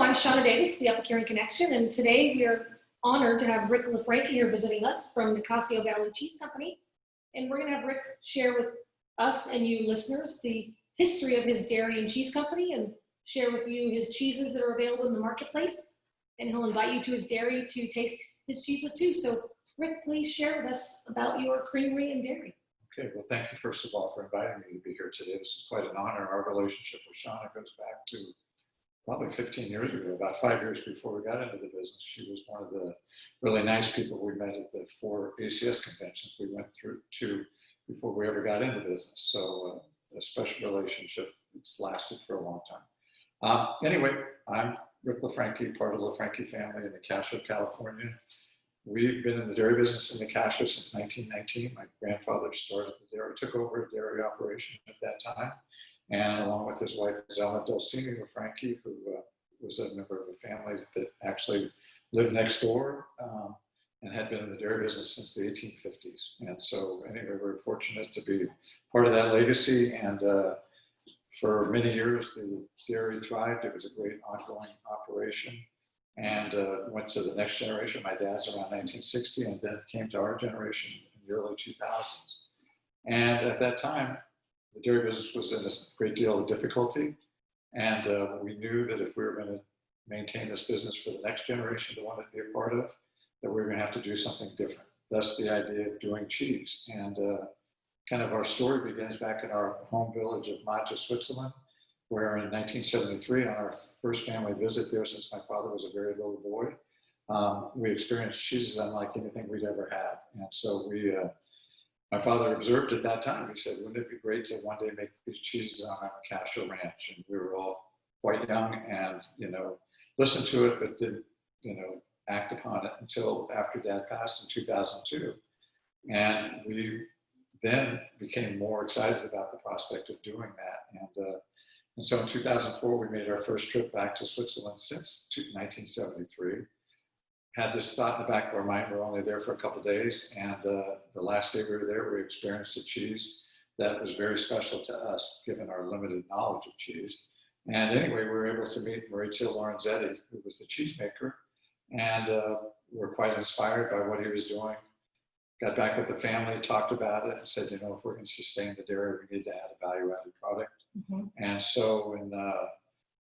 I'm Shauna Davis, the Epicurean Connection, and today we are honored to have Rick LaFranchi here visiting us from Nicasio Valley Cheese Company. And we're going to have Rick share with us and you listeners the history of his dairy and cheese company and share with you his cheeses that are available in the marketplace. And he'll invite you to his dairy to taste his cheeses too. So Rick, please share with us about your creamery and dairy. Okay, well, thank you first of all for inviting me to be here today. This is quite an honor. Our relationship with Shauna goes back to probably 15 years ago, about 5 years before we got into the business. She was one of the really nice people we met at the 4 ACS conventions we went through to before we ever got into business. So a special relationship. It's lasted for a long time. Anyway, I'm Rick LaFranchi, part of the LaFranchi family in Nicasio, California. We've been in the dairy business in Nicasio since 1919. My grandfather started the dairy, took over a dairy operation at that time. And along with his wife, Zella Dulcini LaFranchi, who was a member of a family that actually lived next door and had been in the dairy business since the 1850s. And so anyway, we're fortunate to be part of that legacy. And for many years, the dairy thrived. It was a great ongoing operation. And went to the next generation. My dad's around 1960, and then came to our generation in the early 2000s. And at that time, the dairy business was in a great deal of difficulty. And we knew that if we were going to maintain this business for the next generation to want to be a part of, that we were going to have to do something different. Thus the idea of doing cheese. And kind of our story begins back in our home village of Maggia, Switzerland, where in 1973, on our first family visit there, since my father was a very little boy, we experienced cheeses unlike anything we'd ever had. And so my father observed at that time, he said, wouldn't it be great to one day make these cheeses on our Nicasio ranch? And we were all quite young and, listened to it, but didn't, act upon it until after Dad passed in 2002. And we then became more excited about the prospect of doing that. And so in 2004, we made our first trip back to Switzerland since 1973. Had this thought in the back of our mind, we're only there for a couple of days. And the last day we were there, we experienced a cheese that was very special to us, given our limited knowledge of cheese. And anyway, we were able to meet Maurizio Lorenzetti, who was the cheesemaker. And we're quite inspired by what he was doing. Got back with the family, talked about it, and said, if we're going to sustain the dairy, we need to add a value-added product. Mm-hmm. And so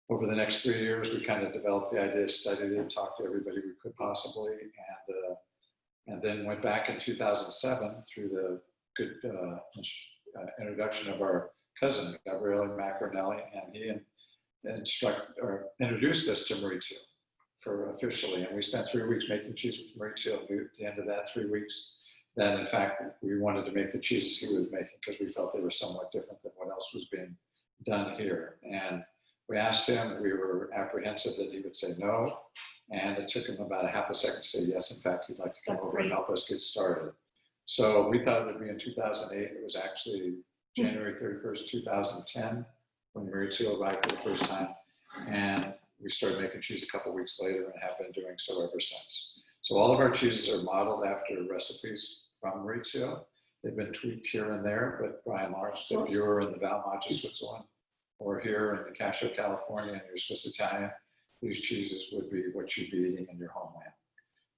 over the next 3 years, we kind of developed the idea, studied it, talked to everybody we could possibly, and then went back in 2007 through the good introduction of our cousin, Gabriele Macronelli, and he introduced us to Maurizio officially. And we spent 3 weeks making cheese with Maurizio. At the end of that 3 weeks, that in fact, we wanted to make the cheeses he was making because we felt they were somewhat different than what else was being done here. And we asked him, we were apprehensive that he would say no. And it took him about a half a second to say yes. In fact, he'd like to come over and help us get started. So we thought it would be in 2008. It was actually January 31st, 2010, when Maurizio arrived for the first time. And we started making cheese a couple of weeks later and have been doing so ever since. So all of our cheeses are modeled after recipes from Maurizio. They've been tweaked here and there, but by and large, if you're in the Val Maggia, Switzerland, or here in Nicasio, California, and you're Swiss Italian, these cheeses would be what you'd be eating in your homeland.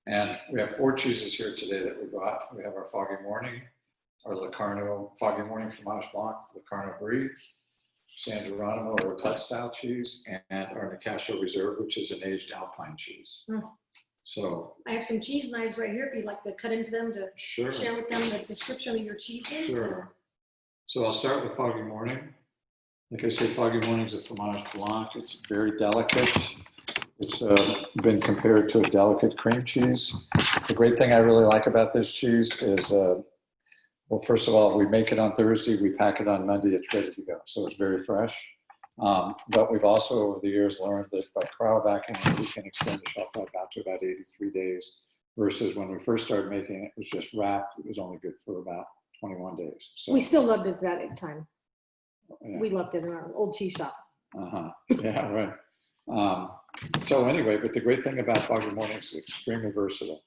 And we have 4 cheeses here today that we brought. We have our Foggy Morning, our Locarno Foggy Morning Fromage Blanc, Locarno Brie, San Geronimo, or Raclette style cheese, and our Nicasio Reserve, which is an aged Alpine cheese. Mm. So I have some cheese knives right here if you'd like to cut into them to share with them the description of your cheeses. Sure. So I'll start with Foggy Morning. Like I say, Foggy Morning is a fromage blanc. It's very delicate. It's been compared to a delicate cream cheese. The great thing I really like about this cheese is, well, first of all, we make it on Thursday. We pack it on Monday. It's ready to go. So it's very fresh. But we've also, over the years, learned that by cryovacuuming, we can extend the shelf life out to about 83 days, versus when we first started making it, it was just wrapped. It was only good for about 21 days. So we still loved it that time. Yeah. We loved it in our old cheese shop. Yeah, right. So anyway, but the great thing about Foggy Morning is it's extremely versatile.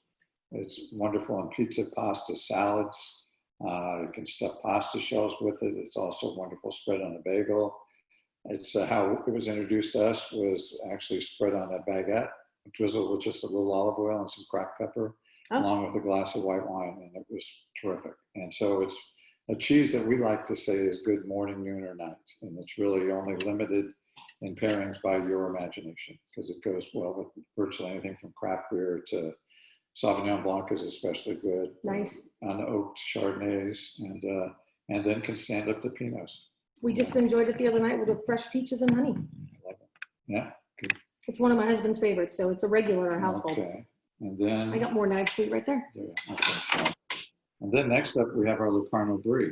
It's wonderful on pizza, pasta, salads. You can stuff pasta shells with it. It's also wonderful spread on a bagel. It's how it was introduced to us was actually spread on a baguette, drizzled with just a little olive oil and some cracked pepper, along with a glass of white wine, and it was terrific. And so it's a cheese that we like to say is good morning, noon, or night, and it's really only limited in pairings by your imagination because it goes well with virtually anything from craft beer to Sauvignon Blanc is especially good. Nice. Unoaked Chardonnays, and then can stand up to Pinots. We just enjoyed it the other night with the fresh peaches and honey. I love it. Yeah. Good. It's one of my husband's favorites, so it's a regular in our household. Okay. And then I got more night sweet right there. okay. And then next up we have our Locarno Brie.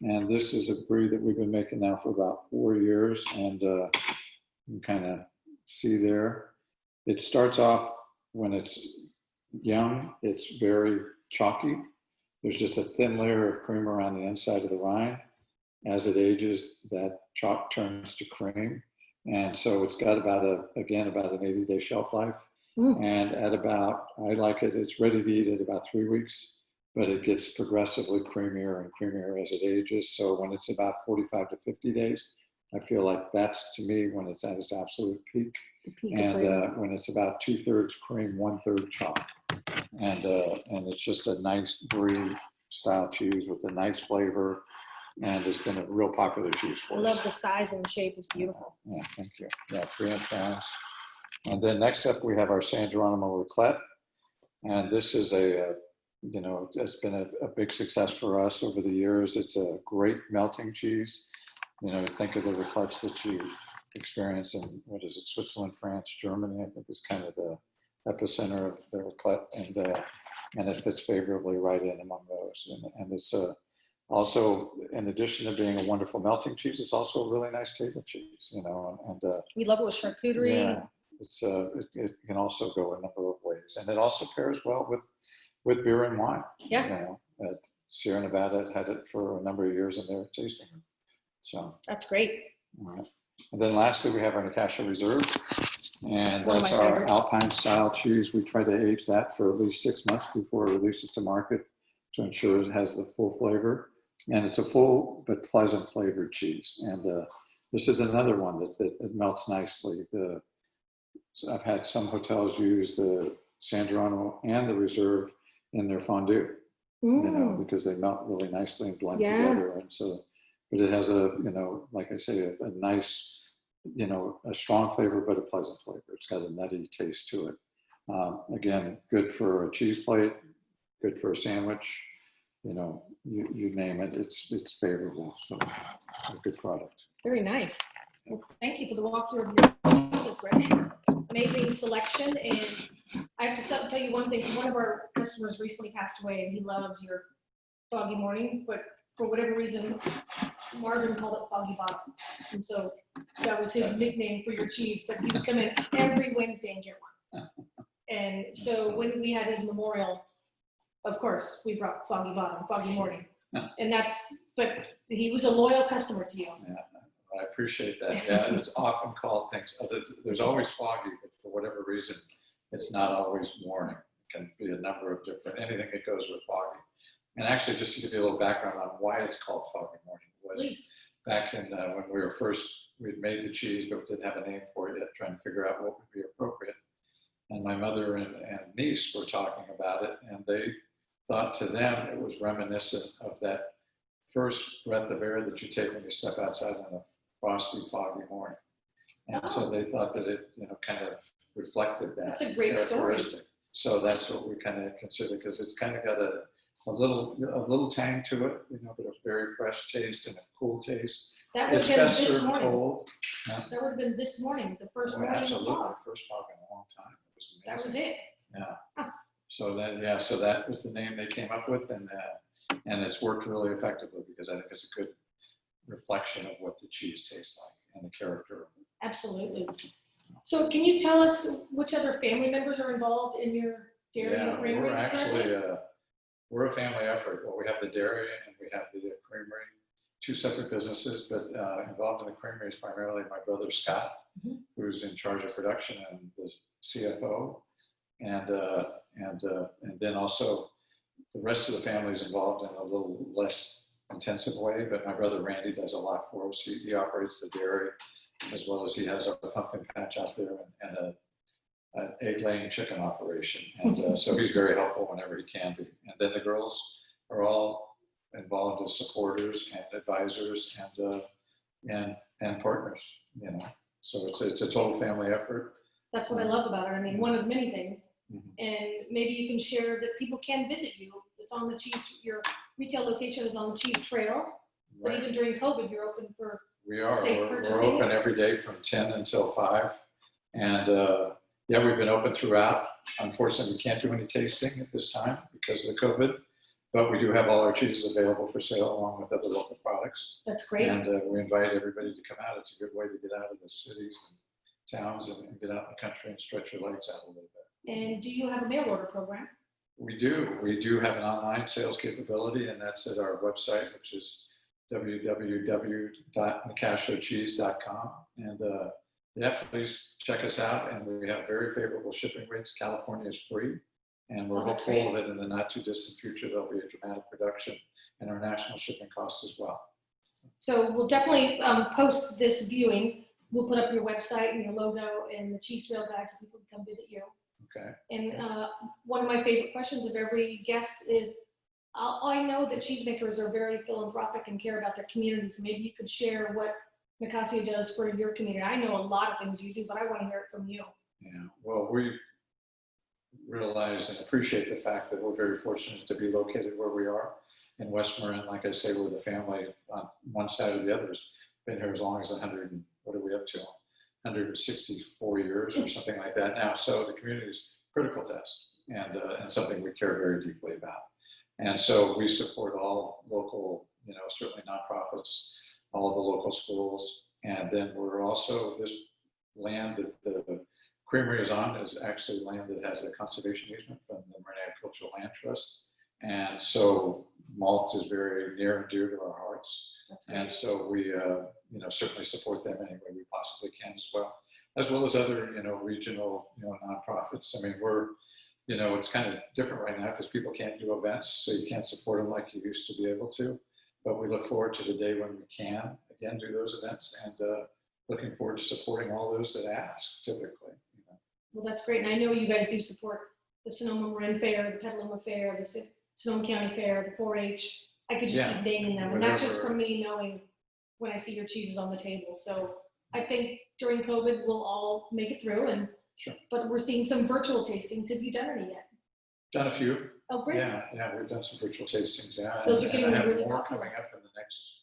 And this is a brie that we've been making now for about 4 years, and you can kind of see there. It starts off when it's young, it's very chalky. There's just a thin layer of cream around the inside of the rind. As it ages, that chalk turns to cream. And so it's got about an 80-day shelf life. And at about, I like it, it's ready to eat at about 3 weeks, but it gets progressively creamier and creamier as it ages. So when it's about 45 to 50 days, I feel like that's, to me, when it's at its absolute peak. And when it's about 2/3 cream, 1/3 chalk. And it's just a nice brie style cheese with a nice flavor. And it's been a real popular cheese for us. I love the size and the shape, is beautiful. Yeah, thank you. Yeah, 3-inch rounds. And then next up, we have our San Geronimo Raclette. And this is it's been a big success for us over the years. It's a great melting cheese. Think of the raclettes that you experience in, Switzerland, France, Germany, I think is kind of the epicenter of the raclette. And it fits favorably right in among those. And it's also, in addition to being a wonderful melting cheese, it's also a really nice table cheese, We love it with charcuterie. Yeah, it can also go a number of ways, and it also pairs well with beer and wine. Yeah. At Sierra Nevada had it for a number of years in their tasting room. So that's great. all right. And then lastly, we have our Nicasio Reserve, and One of that's my our favorites. Alpine style cheese. We try to age that for at least 6 months before we release it to market to ensure it has the full flavor. And it's a full but pleasant flavored cheese. And this is another one that melts nicely. I've had some hotels use the San Geronimo and the Reserve in their fondue, because they melt really nicely and blend together. And so, but it has like I say, a nice, a strong flavor, but a pleasant flavor. It's got a nutty taste to it. Again, good for a cheese plate, good for a sandwich. You name it, it's favorable. So a good product. Very nice. Well, thank you for the walkthrough of your business, Rick. Amazing selection. And I have to tell you one thing. One of our customers recently passed away, and he loves your Foggy Morning, but for whatever reason, Marvin called it Foggy Bottom. And so that was his nickname for your cheese, but he would come in every Wednesday and get one. And so when we had his memorial, of course, we brought Foggy Bottom, Foggy Morning. And but he was a loyal customer to you. Yeah, I appreciate that. Yeah, it's often called things. There's always foggy, but for whatever reason, it's not always morning. It can be a number of different, anything that goes with foggy. And actually, just to give you a little background on why it's called Foggy Morning, was Please. Back in when we'd made the cheese, but didn't have a name for it yet, trying to figure out what would be appropriate. And my mother and niece were talking about it, and they thought to them it was reminiscent of that first breath of air that you take when you step outside on a frosty, foggy morning. And so they thought that it, kind of reflected that. That's a great story. So that's what we kind of consider, because it's kind of got a little tang to it, but a very fresh taste and a cool taste. That would It's have been best this served morning. cold. That would have been this morning, the first morning of the Absolutely, fog. first fog in a long time. It was amazing. That was it. Yeah. So that was the name they came up with, and it's worked really effectively, because I think it's a good reflection of what the cheese tastes like and the character of it. Absolutely. So can you tell us which other family members are involved in your dairy and creamery? We're actually we're a family effort. Well, we have the dairy and we have the creamery, two separate businesses, but involved in the creamery is primarily my brother Scott, who's in charge of production and the CFO, and then also the rest of the family is involved in a little less intensive way, but my brother Randy does a lot for us. He operates the dairy, as well as he has a pumpkin patch out there and an egg-laying chicken operation. And so he's very helpful whenever he can be. And then the girls are all involved as supporters and advisors and partners, you know. So it's a total family effort. That's what I love about it. I mean, one of many things. Mhm. And maybe you can share that people can visit you. It's on the cheese, your retail location is on the cheese trail. But Right. even during COVID, you're open for We are. safe We're purchasing. open every day from 10 until 5. And yeah, we've been open throughout. Unfortunately, we can't do any tasting at this time because of the COVID, but we do have all our cheeses available for sale along with other local products. That's great. And we invite everybody to come out. It's a good way to get out of the cities and towns and get out in the country and stretch your legs out a little bit. And do you have a mail order program? We do. We do have an online sales capability, and that's at our website, which is www.nicasiocheese.com. And yeah, please check us out. And we have very favorable shipping rates. California is free. And we're Oh, that's hopeful that in the not too distant future, there'll be a dramatic reduction in our national shipping costs as well. So we'll definitely post this viewing. We'll put up your website and your logo and the cheese trail guide so people can come visit you. Okay. And one of my favorite questions of every guest is, I know that cheesemakers are very philanthropic and care about their communities. Maybe you could share what Nicasio does for your community. I know a lot of things you do, but I want to hear it from you. Yeah, well, we realize and appreciate the fact that we're very fortunate to be located where we are in West Marin. Like I say, we're the family on one side or the other. Been here as long as 100, and what are we up to? 164 years or something like that now. So the community is critical to us and something we care very deeply about. And so we support all local, you know, certainly nonprofits, all the local schools. And then we're also, this land that the creamery is on is actually land that has a conservation easement from the Marin Agricultural Land Trust. And so malt is very near and dear to our hearts. And so we, you know, certainly support them any way we possibly can as well as other, you know, regional, you know, nonprofits. I mean, we're, you know, it's kind of different right now because people can't do events, so you can't support them like you used to be able to. But we look forward to the day when we can again do those events, and looking forward to supporting all those that ask. Typically, you know. Well, that's great. And I know you guys do support the Sonoma Marin Fair, the Petaluma Fair, the Sonoma County Fair, the 4-H. I could just keep naming them, and that's just from me knowing when I see your cheeses on the table. So I think during COVID, we'll all make it through, and Sure. But we're seeing some virtual tastings. Have you done any yet? Done a few. Oh, great. Yeah, we've done some virtual tastings. Yeah, Those are and getting I have really more popular. coming up in the next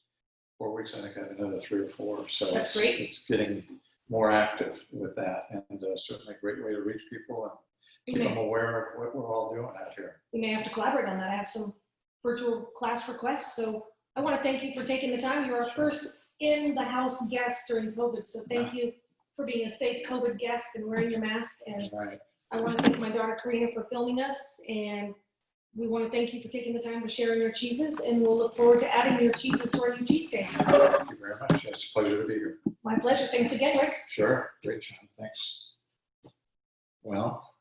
4 weeks. I think I have another 3 or 4. So That's great. It's getting more active with that, and certainly a great way to reach people and keep them aware of what we're all doing out here. We may have to collaborate on that. I have some virtual class requests. So I want to thank you for taking the time. You're our first in-the-house guest during COVID. So thank you for being a safe COVID guest and wearing your mask. And Right. I want to thank my daughter Karina for filming us. And we want to thank you for taking the time to share your cheeses. And we'll look forward to adding your cheeses to our new cheese case. Thank you very much. It's a pleasure to be here. My pleasure. Thanks again, Rick. Sure. Great, John. Thanks. Well,